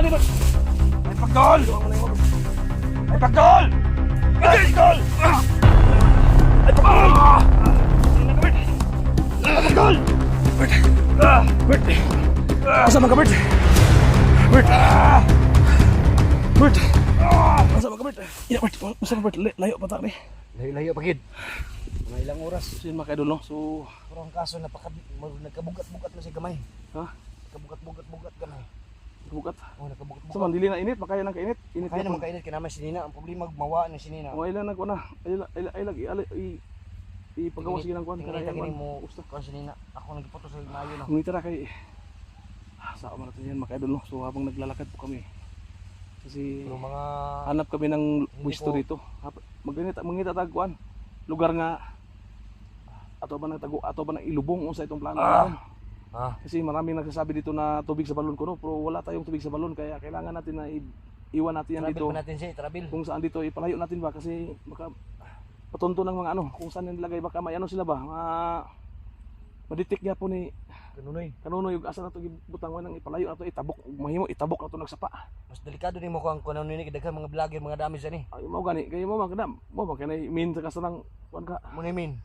ni Bert. Ay pagdol! Ay pagdol! Ay pagdol! Ay pagdol! Ay pagdol! Bert! Bert! Asa man ka, Bert? Bert! Bert! Asa man ka, Bert? Ya, Bert! Asa man, Bert? Layo pa ta ni. Layo-layo pagid. Mga ilang oras. So yun mga kaidol, no? So... Pero ang kaso, nagkabugat-bugat na si gamay. Ha? Nagkabugat-bugat gamay. Bukat. Oh, nagkabugat-bugat. So man, dili na init, makaya ng kainit. Init Kaya na naman kainit, kinamay si Nina. Ang problema, mawa na si Nina. o ilan nag na. Ipagawas sige ng kuan Tingnan kita mo, gusto ko si Nina. Ako nagputo sa Mayo na. Ngunit tara kay sa man natin yan mga kaidol, no? So habang naglalakad po kami. Kasi Pero mga hanap kami ng Hindi pwesto po. dito. Mangita tagkuan. Lugar nga ato ba ng ilubong sa itong plano natin. Kasi maraming nagsasabi dito na tubig sa balon kuno, pero wala tayong tubig sa balon kaya kailangan natin na iwan natin yan trabil dito. pa natin siya, trabil. Kung saan dito ipalayo natin ba kasi baka patunto ng mga kung saan nilagay baka may sila ba madetect niya po ni kanunoy yung asa na ito butang nang ipalayo na ito itabok mahimo itabok na ito nagsapa. Mas delikado din mo kung kuno ni daghan mga vlogger mga dami sa ni. Ay mo gani kay mo kay min sa kasanang kuan ka Mo min.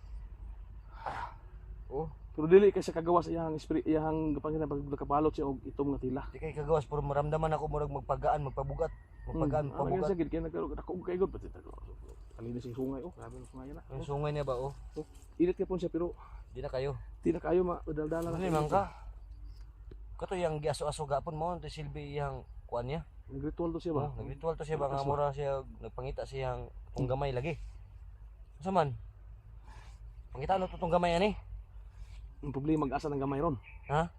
Oh, pero dili kay sa kagawas iyang spirit iyang gapangina pag nakabalot siya og itom nga tila. di kay kagawas pero maramdaman ako murag magpabugat. Magpabugat sa gid kay nagkaroon kay god pati kalinis yung sungay grabe ang sungay na. Yung sungay niya ba oh? Init ka po siya pero Di na kayo. di na kayo madaldala Ano man ka? Kato yang giaso-aso gapon mo to silbi yang kuan niya. nagritual to siya ba? Nagritual to siya ba nga mura siya nagpangita siyang tong gamay lagi. Sa man? Pangita no tong gamay ani? Ang problema mag-asa ng gamay ron. Ha?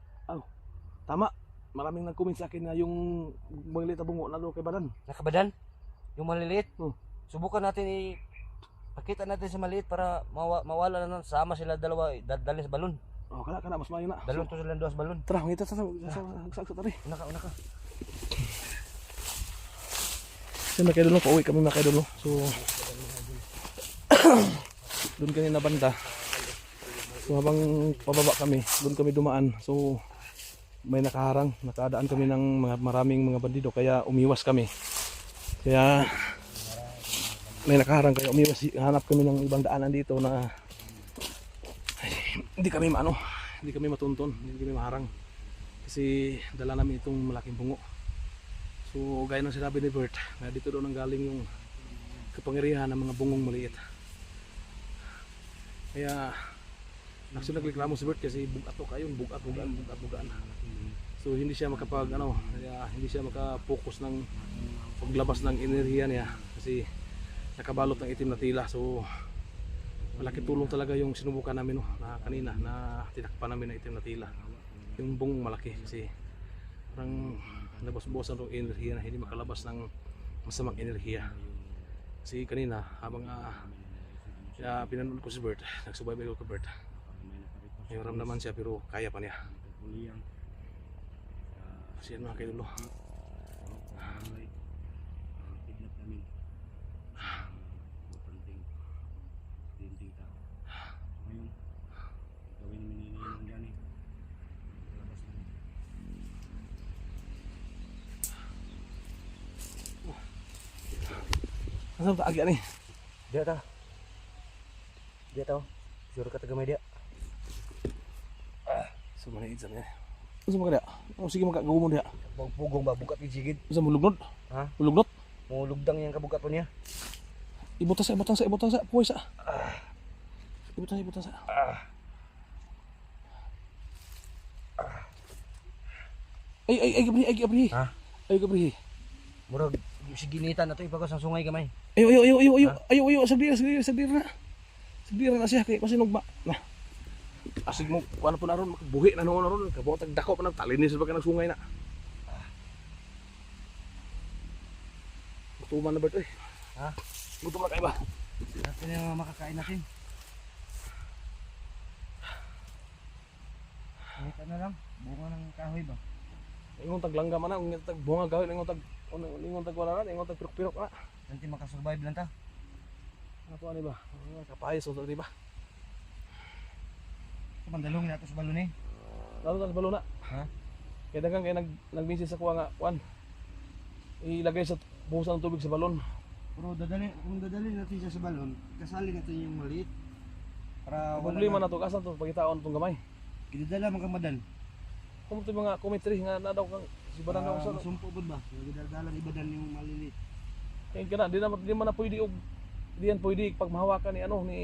Tama. Maraming nag-comment sa akin na yung maliit na bungo lalo kay badan. Nakabadan? Yung maliliit? Subukan natin pakita natin sa maliit para mawala na nun. Sama sila dalawa dalhin sa balon. Kana mas mayo na. Dalon to sila duas balon. Tara, ngita sa tari. Una ka. So mga kaidol, pauwi kami mga kaidol. So doon kanina banda. So habang pababa kami, doon kami dumaan. So may nakaharang, nakadaan kami ng maraming mga bandido kaya umiwas kami. Kaya may nakaharang kaya umiwas, hanap kami ng ibang daanan dito na hindi kami matunton, hindi kami maharang kasi dala namin itong malaking bungo. So gaya ng sinabi ni Bert na dito doon ang galing yung kapangyarihan ng mga bungong maliit. Kaya nagreklamo si Bert kasi bugat to kayo, bugat. So hindi siya hindi siya makapokus ng paglabas ng enerhiya niya kasi nakabalot ng itim na tila. So malaki tulong talaga yung sinubukan namin na kanina na tinakpan namin ng itim na tila. Yung bungong malaki kasi parang nabas-bawasan ng enerhiya na hindi makalabas ng masamang enerhiya. Kasi kanina habang pinanood ko si Bert, nagsubaybay ko kay Bert. May ramdaman siya pero kaya pa niya. Kasi yan mga kaidolo. Asa ta agya ni? Dia tahu. Suruh kata gamay dia. So maliit sa niya. Asa mo kada? Sige magagawa mo diha. Pugong ba bukat gigid. Asa mo lugnot? Ha? Lugnot? Mo lugdang yang kabukat po niya. Ibutang sa puway sa. Ibutang sa. Ay gabri. Ha? Ay gabri. Murag siginitan na to ipagos ang sungay gamay. Ayo, sagdira na. Sagdira na siya kay masinog ba. Nah. Asig mo kuan po naron makabuhi na noon ron kabot dako pa nagtalinis ba ka nagsungay na. Gutuman na ba ito eh? Ha? Gutom na kayo ba? Natin yung makakain natin. Ito na lang, bunga ng kahoy ba? Ingon tag langgam na, ingon tag bunga gawin, ingon tag wala na, ingon tag pirok-pirok na. Nanti makasurvive lang ta. Ano ani ba? Kapayos o di ba? Mandalong na ito sa balon eh. Lalo sa balon na. Ha? Kaya dagang kaya nag-message sa kuha nga, kuan. ilagay sa buhusan ng tubig sa balon. Pero kung dadali natin siya sa balon, kasali natin yung maliit. Para Ang problema na to, kasan to, pagkitaon itong gamay. Gidadala magkamadan. Kung ito mga kumitri nga na daw kang si Badan daw sa. Masumpo po ba? Gidadala ibadan yung maliliit. Kaya ka na, di man na pwede og di yan pwede pag mahawakan ni ano ni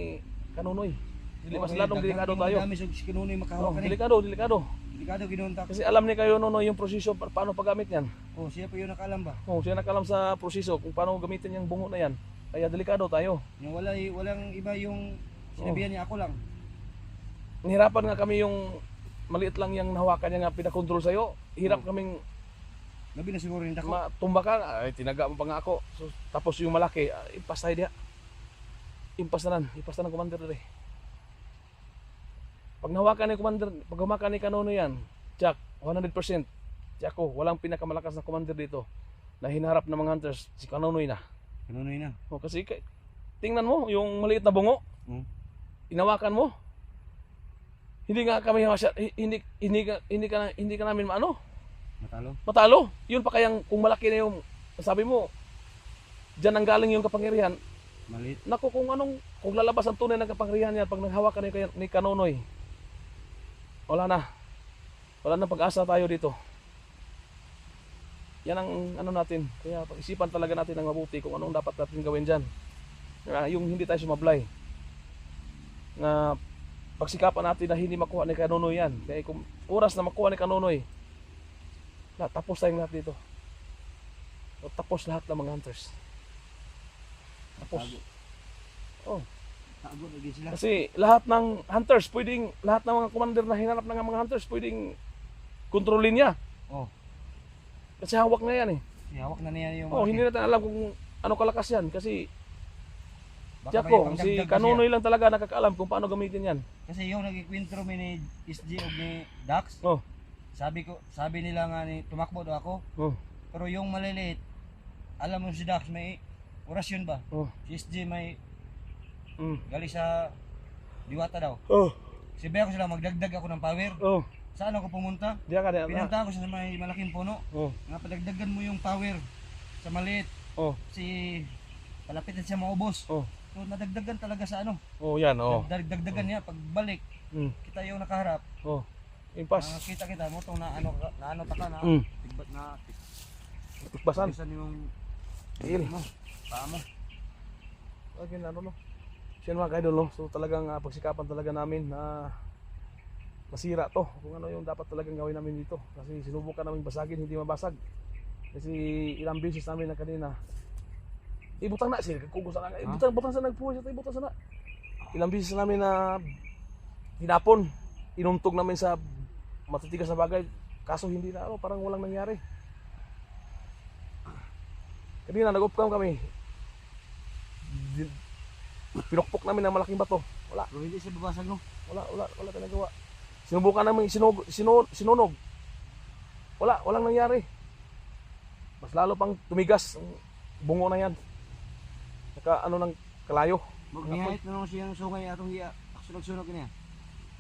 Kanunoy. Dili mas ladong delikado tayo. Dami sa kinunoy Oh, makahawakan eh. delikado. Delikado ginunta. Kasi alam ni kayo no yung proseso paano paggamit niyan. Oh, siya pa yung nakalam ba? Oh, siya nakalam sa proseso kung paano gamitin yung bungo na yan. Kaya delikado tayo. Yung walang iba yung sinabihan niya, ako lang. Nahirapan nga kami yung maliit lang yung nahawakan niya nga pinakontrol sa'yo. Hirap kaming Gabi na siguro yung dako. matumba ka. Ay, tinaga mo pa nga ako. So, tapos yung malaki, impas tayo diya. Impas na ng commander dali. Pag nahawakan ni commander, pag humakan ni Kanono yan, Jack, 100%. Jack ko, walang pinakamalakas na commander dito na hinaharap ng mga hunters, si Kanonoy na. Kinunoy na. O, kasi tingnan mo, yung maliit na bungo, inawakan mo. Hindi nga kami hindi ka namin matalo. Yun pa kayang kung malaki na yung sabi mo, diyan ang galing yung kapangyarihan. Maliit. Naku, kung lalabas ang tunay ng kapangyarihan niya pag naghawakan ni Kanonoy, wala na pag-asa tayo dito. Yan ang ano natin, kaya pag-isipan talaga natin ng mabuti kung anong dapat natin gawin dyan. Yung hindi tayo sumablay na pagsikapan natin na hindi makuha ni Kanonoy yan. Kaya kung oras na makuha ni Kanonoy, tapos tayong lahat dito. Tapos lahat ng mga hunters. Tapos. Oh. Tago lagi sila. Kasi lahat ng hunters, lahat ng mga commander na hinanap ng mga hunters, pwedeng kontrolin niya. Oh. Kasi hawak na yan eh. Hawak na niya yung Hindi natin alam kung ano kalakas yan. Kasi baka Jaco, may si pangdagdag Kanonoy siya. lang talaga nakakaalam kung paano gamitin yan. Kasi yung nagkikwentro mi ni SG o ni Dax. Oh. Sabi nila nga ni tumakbo daw ako. Oh. Pero yung maliliit, alam mo si Dax may orasyon ba? Oh. Si SG may Mm. gali sa diwata daw. Oh. Sabi ako sila magdagdag ako ng power. Oh. Saan ako pumunta? Diyan ka Pinunta ako sa may malaking puno. Oh. Nga padagdagan mo yung power sa maliit. Oh. Si palapit na siya maubos. Oh. So nadagdagan talaga sa ano. Oh, yan oh. Dagdagan niya pagbalik. Kita yung nakaharap. Oh. Impas. Kita mo tong na ano ta ka na. Tigbat na. Tikbasan. Tisan yung Il. mo. Paa mo. Okay, ano no. Siya mga kaidol no. So talagang pagsikapan talaga namin na masira to. Kung ano yung dapat talagang gawin namin dito. Kasi sinubukan namin basagin, hindi mabasag. Kasi ilang beses namin na kanina. Ibutang na sila, kugos na nga. Ibutang sa nagpuwi siya, ibutang sa na. Ilang beses namin na tinapon. Inuntog namin sa matitigas na bagay. Kaso hindi na, parang walang nangyari. Kanina nag-upcam kami. Pinukpok namin ng malaking bato. Wala. Pero hindi siya babasag no. Wala tayong nagawa. Sinubukan namin sinunog. Walang nangyari. Mas lalo pang tumigas ang bungo na yan. Naka ng kalayo. Maghihait na naman siyang sungay atong hiya. Sunog-sunog niya.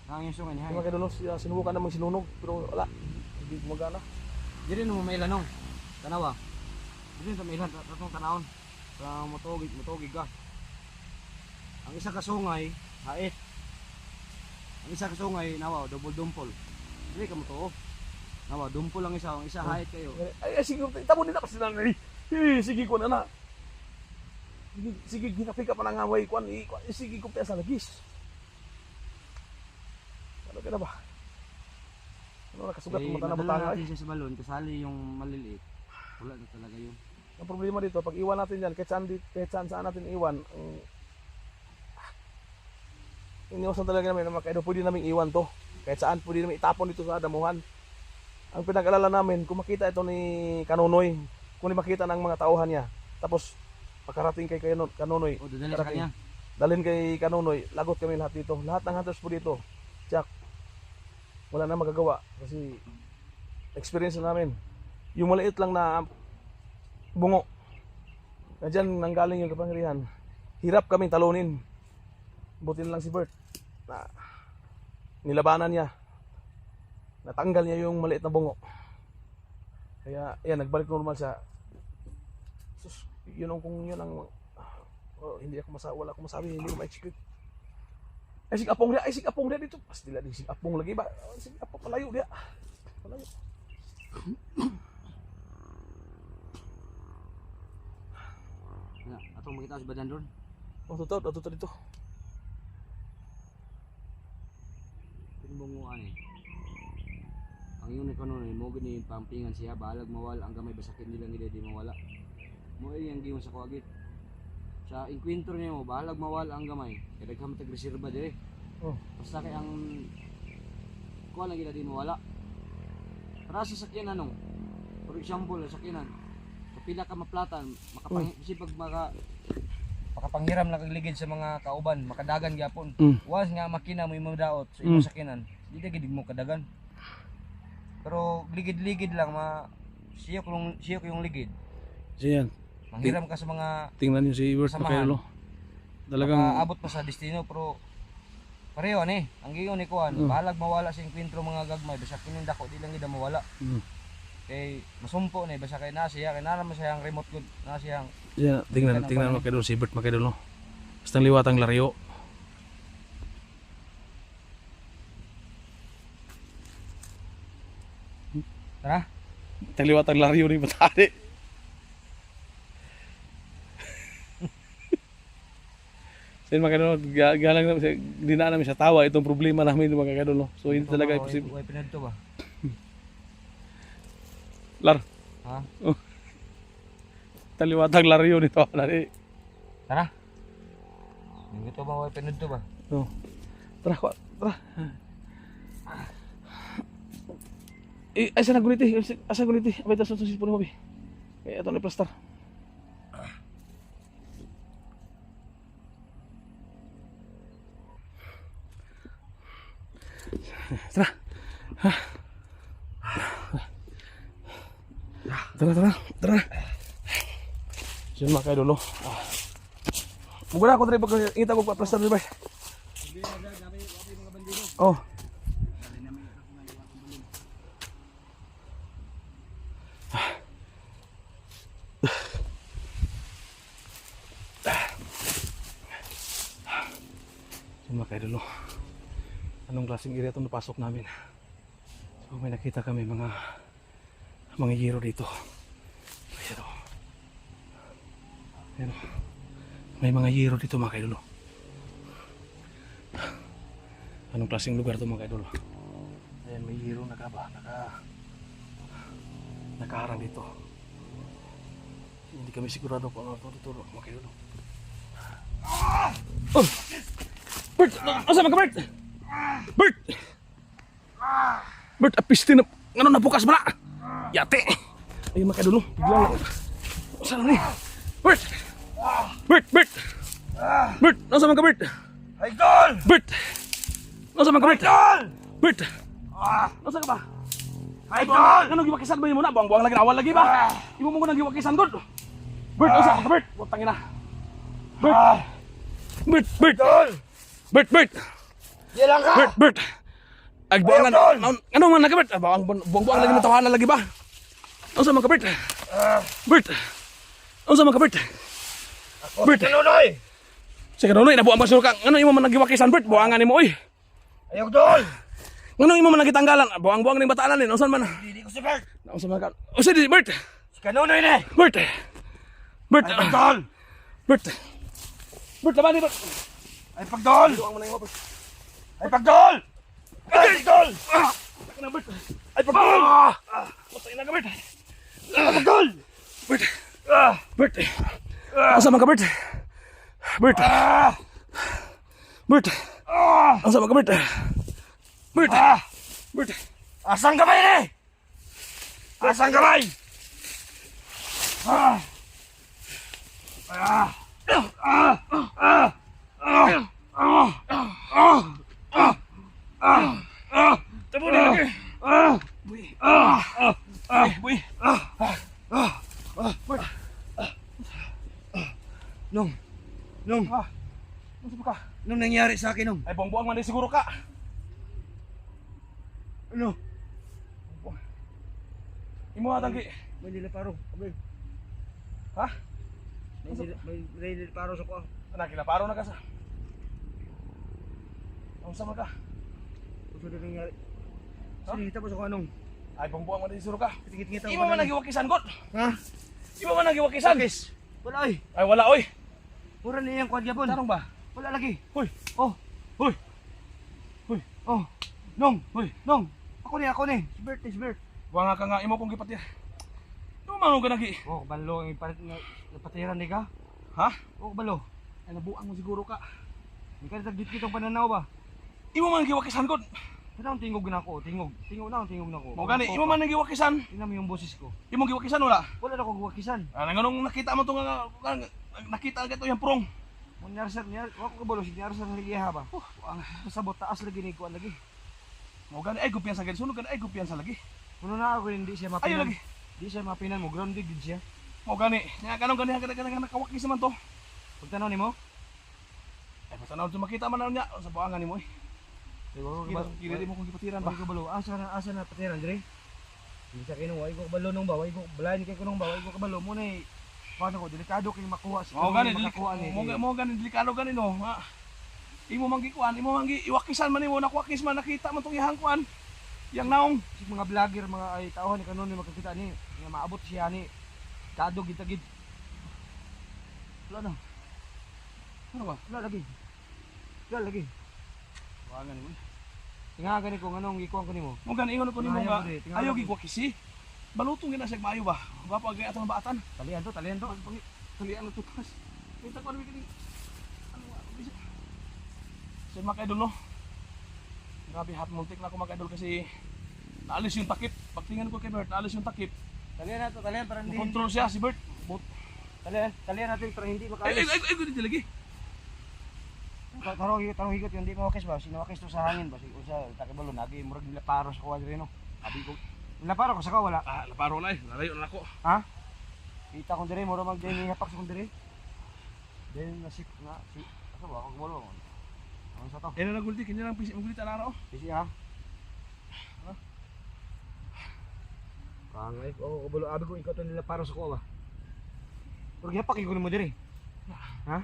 Ang yung sungay niya. Mga kadulos, sinubukan namin sinunog pero wala. Hindi gumagana. Dili mo may lanong. Tanawa. Dili sa may ilan tatong tanawon. Sa motogig ka. Ang isa ka sungay, hait. Ang isa ka sungay, nawa, double dumpol. Dili ka mo to. Nawa, dumpol ang isa, ang isa hait kayo. Ay sige, tamo din na kasi nanay. Sige ko na na. Sige, ginapika pa na nga way kwan. Sige ko pa sa lagis. Ano ka na ba? Ano nakasugat ng mata na madala batanga natin siya sa balon, kasali yung maliliit. Wala na talaga yun. Ang problema dito, pag iwan natin yan, kahit saan natin iwan, iniwasan talaga namin na mga kaido, pwede namin iwan to. Kahit saan, pwede namin itapon dito sa damuhan. Ang pinag-alala namin, kung makita ito ni Kanonoy, kung makita ng mga tauhan niya, tapos pagkarating kay Kanonoy, O, dadali sa kanya. dalhin kay Kanonoy, lagot kami lahat dito. Lahat ng hunters po dito, Jack, wala na magagawa kasi experience na namin. Yung maliit lang na bungo, na dyan nanggaling yung kapangyarihan, hirap kaming talunin. Buti na lang si Bert na nilabanan niya, natanggal niya yung maliit na bungo. Kaya yan, nagbalik normal siya. yun ang kung yun ang hindi ako wala akong masabi, hindi ko ma-explain. Ay sig apong dia dito. Pas dila di sig apong lagi ba? Sig apong palayo dia. Palayo. Atong makita sa badan doon. Oh, tuto dito. Pinbunguan eh. Ang yun ko nun, mo gani pampingan siya, balag mawala ang gamay basakin nila nila di mawala. Mo yung giyon sa kuagit. Sa inkwentro niya mo, balag mawala ang gamay. Kaya daghang matag reserba dire. Oh. Basta kay ang kuha lang gila di mawala. Para sa sakyanan nung, for example, sa sakyanan, kapila ka maplatan, makapanghiram lang kag ligid sa mga kauban, makadagan gyapon. Was nga makina mo imong daot sa imong sakyanan, di na gid mo kadagan. Pero ligid-ligid lang siya ko yung ligid. Siyan. Manghiram ka sa mga Tingnan niyo si Iwers Samahan. Makaylo. Talagang abot pa sa destino pero pareho ni. Ang giyon ni kuan, balag mawala sa inkwentro mga gagmay, basta kinin dako di lang gid mawala. Kay masumpo ni basta kay na siya kay naman siya ang remote good, na siya ang siyan, tingnan Makaylo si Bert Makaylo. Basta liwat ang laryo. tara. Tagliwat ang laryo ni Batari. Sin Makaylo, galang namin sa dinaan namin sa tawa itong problema namin mga Makaylo. So hindi talaga posible. Way pinadto ba? Lar. Ha? Taliwat ang laryo nito nari. Tara. Hindi to ba way pinadto ba? Oh. Tara. Asa na guniti? Asa guniti? Abay ta sa sipon mo bi. Kaya ito na plastar. Tara. Tara. Siya makay dulu. Mugura ako diri pag kita ko pa plastar di ba? Oh. Siya makay dulu. Anong klaseng area itong napasok namin. So may nakita kami mga yero dito. Ayan o. Ayan o. May mga yero dito mga kaidolo. Anong klaseng lugar ito mga kaidolo? Ayan may yero nakaharang dito. Hindi kami sigurado kung ano ito dito mga kaidolo. Oh! Bert! Asa mga Bert? Bert! Bert, apisti na, ano nabukas ba na? Yate! Ayun mga kaidolo, biglang lang. Saan na ni? Bert! Bert! Nasa mga Bert? Idol! Bert! Nasa mga Bert? Idol! Bert! Nasa ka ba? Idol! Ano giwakisan ba yun muna? Buang-buang lagi awal lagi ba? Imo mo ko nang giwakisan doon. Bert, nasa mga Bert? Butang ina. Bert! Bert! Bert! Diyan ka! Bert! Ay, buangan. Ano man na ka, Bert? Buang-buang lagi ng tawanan lagi ba? Ano sa mga ka, Bert? Bert! Ano sa mga ka, Bert? Bert! Nunoy! Sige, Nunoy, nabuang ba ka? Ano imo man nagiwakisan, Bert? Buangan mo, oy! Ayok doon! Ano imo man nagitanggalan? Buang-buang ng bataan ni. Ano saan man? Hindi ko si Bert! Ano sa mga ka? O sige, Bert! Si Kanunoy na! Bert! Bert! Ay pagdol! Bert! Bert, laban ni Bert! Ay pagdol! Buang mo na yung Bert! Ay pagdol! Ay pagdol! Ay, Bert! Ay, pagdol! Patay na ka, Bert! Ay pagdol! Bert! Bert! Asa man ka, Bert? Bert! Bert! Asa man ka, Bert? Bert! Bert! Asang kamay ni! Asang kamay! Tabo na lagi! Buy! Buy! Bert! Nung! Nung! Ano ba ka? Nung nangyari sa akin nung? Ay, buang-buang man din siguro ka! Ano? Imo atang ki... Manila parong. Ha? May paro sa ko. Anak, kilaparo na ka sa. Ang sama ka. Gusto din nangyari. Sinita po sa ko anong. Ay, pangbuang man din suro ka. Kitikita Imo man nagiwakisan god. Ha? Imo man nagiwakisan. Wala ay. Ay, wala oy. Mura niya yung kwan gyapon. Tarong ba? Wala lagi. Hoy. Oh. Hoy. Hoy. Oh. Nong. Hoy. Nong. Ako ni. Si Bert. Wa nga ka nga imo kong gipatir. Imo man ka nagi. Oh, balo ang napatiran di ka. Ha? Oh, balo. Ay, nabuang mo siguro ka. Di ka nagdit kitong pananaw ba? Imo man nagiwakisan god. Ano ang tingog na ko? Tingog na ko. Mo gani, imo man nagiwakisan. Tingnan mo yung boses ko. Imo giwakisan wala. Wala na akong wakisan. Ah, nganong nakita mo to nga nakita ka to yung prong. Mo nyarsa ako kabalo si nyarsa ng ligiha ba. Ang pasabot taas lagi ni kuan lagi. Mo gani ay kumpiyansa gani sunod gani ay kumpiyansa lagi. Kuno na ako hindi siya Ayo mapinan. lagi. Di siya mapinan mo grounded gid siya. Mo gani, nga kanong gani nakawakis man to. Pagtanaw nimo, Ay patanaw to makita man na niya sa buangan nimo eh. Kira di mo kung gipatiran ba. Ko kabalo asa na patiran dire. Hindi sa kino way ko kabalo nung ba, way ko balain kay kunong ba, way ko kabalo mo na paano ko delikado kay makuha sa Mo gani makakuha ni. mo gani delikado gani no. Ha. Imo man gikuan, imo man iwakisan man nimo nakwakis man nakita man tong ihang kuan. Yang naong Si mga vlogger mga ay tao ni kanon ni makakita ni nga maabot siya ni kado gitagid. Wala na. ano ba? Wala lagi. Buangan nimo. Tinga gani ko nganong gikuan ko nimo. Mo gani ingon ko nimo Ayaw nga ko di, tingnan ayo mo. gikwakisi. Balutong gina siya maayo ba? Wa pa gay atong baatan. Talian to. Talian na tutas. Kita ko ni kini. Ano wa bisa. Sa mga idol no. Grabe hot multik na ako mga idol kasi naalis yung takip. Pagtingin ko kay Bert, naalis yung takip. Talian para hindi. Control siya si Bert. Talian natin para hindi Ay, makaalis. dito lagi. Tarong higot yung di mawakis ba? Sinawakis to sa hangin ba? Usa takibalo nagi murag nila paro sa kuwa dire no. Abi ko. Nila paro ko sa wala. Ah, laparo na eh. Nalayo na ako. Ha? Kita ko dire mura mag dini hapak sa ko dire. Then nasip na si asa ba ako bolo. Ano sa to? Eh na nagulti, kanya lang pisi magulita na ako. Bisi ha. Kangay ko bolo abi ko ikaw to nila paro sa kuwa ba? Murag hapak ko mo dire. Ha?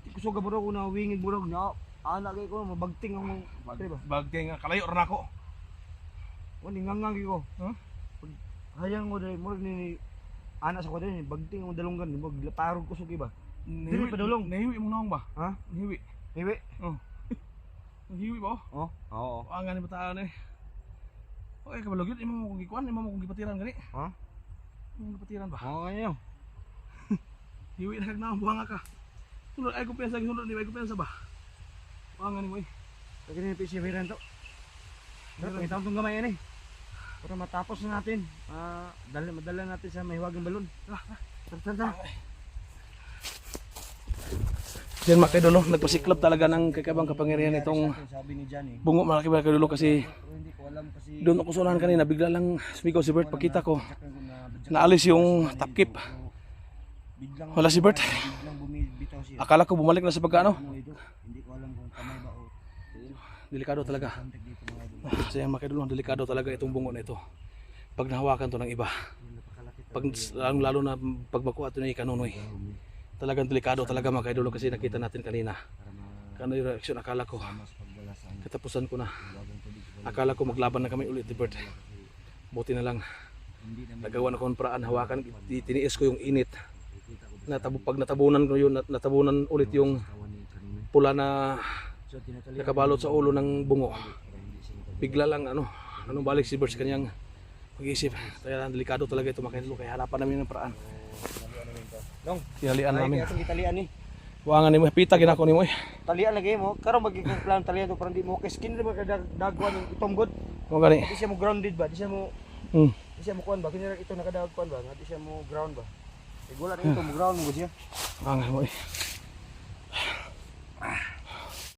Ikusuga mo ko na wingid mo na anak kay ko mabagting ang dire ba? Bagay nga, kalayo na ako. Wani ngangang ko. Huh? Hayang mo dai mo ni anak sa ko din bagting ang dalunggan mo parog kusog iba. Dili pa dulong. Nahiwi mo naong ba? Ha? Nahiwi. Iwi. Nahiwi ba? Oh. Oo. Ang nga ni bataan eh. Okay, kabalo gyud imo mo kung gikuan, imo mo kung gipatiran gani. Ha? Imo gipatiran ba? Oo ngayon. Hiwi na kag naong buhanga ka. Sunod ay kumpiyansa, sunod ni ay kumpiyansa ba? Ang nga ni mo eh. Lagi ni PC Viran to. Pero itang tong gamay yan eh. Para matapos na natin. Madala natin sa mahiwagang balon. Tara. Diyan mga kaidolo, nagpasiklab talaga ng kakabang kapangyarihan itong Sabi ni Johnny. bungo mga kaidolo kasi Pero hindi ko alam kasi doon ako sunahan kanina, bigla lang sumigaw si Bert pagkita ko. Naalis yung tapkip. biglang Wala si Bert. biglang bumibitaw siya. Akala ko bumalik na sa pagkano. Hindi ko alam kung kamay ba o Delikado talaga. contact dito mga idol. Kasi mga kaidolo, delikado talaga itong bungo na ito. Pag nahawakan to ng iba. Pag lalo na pag makuha ito na ikanunoy. Talagang delikado talaga mga kaidolo kasi nakita natin kanina. Kano yung reaksyon, akala ko. Katapusan ko na. Akala ko maglaban na kami ulit ni Bert. Buti na lang. Nagawa na ko ng paraan, hawakan, tiniis ko yung init. Pag natabunan ko yun, natabunan ulit yung pula na nakabalot sa ulo ng bungo. Bigla lang anong balik si Bert sa kanyang pag-iisip. Kaya delikado talaga ito mga kaidolo, kaya hanapan namin ng paraan. Dong, Tinalian namin. atong italian ni. Wangan ni mo, pita ginako ni mo eh. Talian lagi mo. Karon magiging plan talian to para di mo skin mo ka dagwan ng itong good. Mo gani. Di siya mo grounded ba? Di siya mo Hmm. kuan ba? Kini ito nakadagkuan ba? Nga di siya mo ground ba? Igulat ito mo ground mo siya. Wangan mo eh.